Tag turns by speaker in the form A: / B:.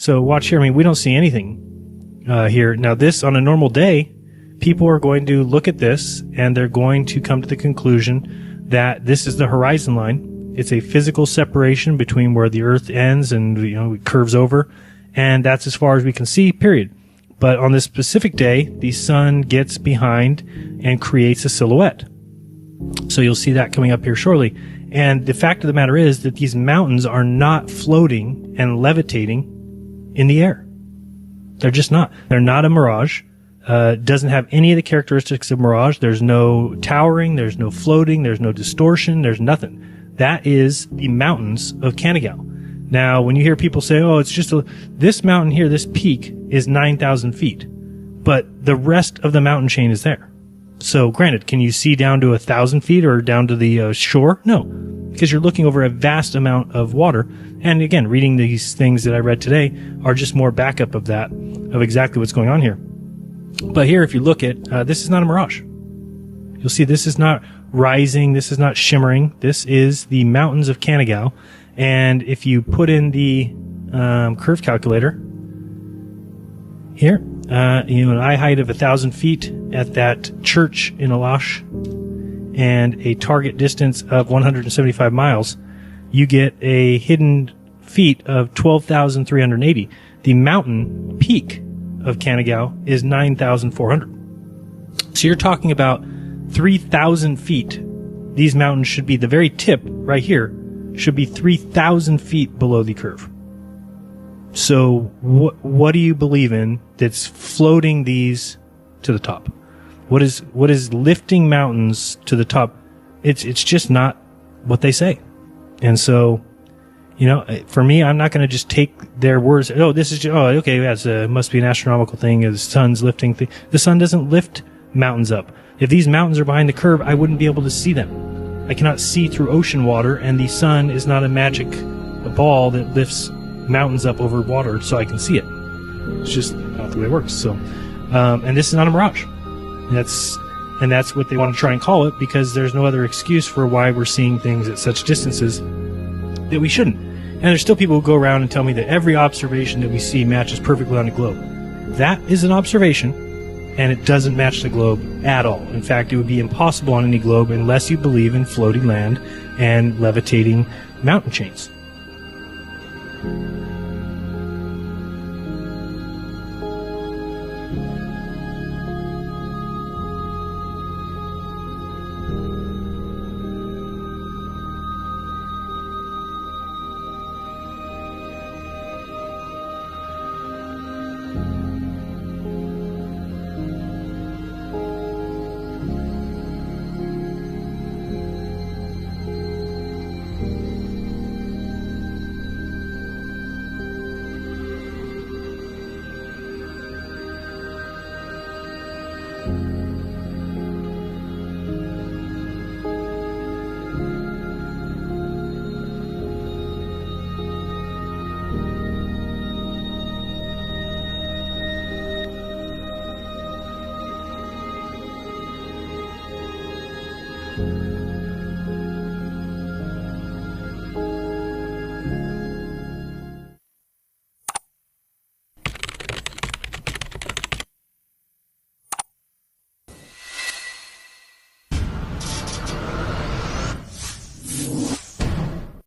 A: So watch here. I mean, we don't see anything here. Now this, on a normal day, people are going to look at this and they're going to come to the conclusion that this is the horizon line. It's a physical separation between where the Earth ends and, you know, it curves over. And that's as far as we can see, period. But on this specific day, the sun gets behind and creates a silhouette. So you'll see that coming up here shortly. And the fact of the matter is that these mountains are not floating and levitating in the air. They're just not. They're not a mirage. Doesn't have any of the characteristics of mirage. There's no towering. There's no floating. There's no distortion. There's nothing. That is the mountains of Canigao. Now, when you hear people say, oh, it's just this mountain here, this peak is 9,000 feet, but the rest of the mountain chain is there. So granted, can you see down to 1,000 feet or down to the shore? No, because you're looking over a vast amount of water. And again, reading these things that I read today are just more backup of that, of exactly what's going on here. But here, if you look at, this is not a mirage. You'll see this is not rising. This is not shimmering. This is the mountains of Canigao. And if you put in the curve calculator here, you know, an eye height of 1,000 feet at that church in Alash and a target distance of 175 miles, you get a hidden feet of 12,380. The mountain peak of Canigao is 9,400. So you're talking about 3,000 feet. These mountains should be the very tip right here, should be 3,000 feet below the curve. So what do you believe in that's floating these to the top? What is lifting mountains to the top? It's just not what they say. And so, you know, for me, I'm not going to just take their words. Oh, this is just, oh, okay, that's must be an astronomical thing. The sun's lifting thing. The sun doesn't lift mountains up. If these mountains are behind the curve, I wouldn't be able to see them. I cannot see through ocean water, and the sun is not a magic ball that lifts mountains up over water so I can see it. It's just not the way it works. So, and this is not a mirage. And that's what they want to try and call it, because there's no other excuse for why we're seeing things at such distances that we shouldn't. And there's still people who go around and tell me that every observation that we see matches perfectly on the globe. That is an observation, and it doesn't match the globe at all. In fact, it would be impossible on any globe unless you believe in floating land and levitating mountain chains.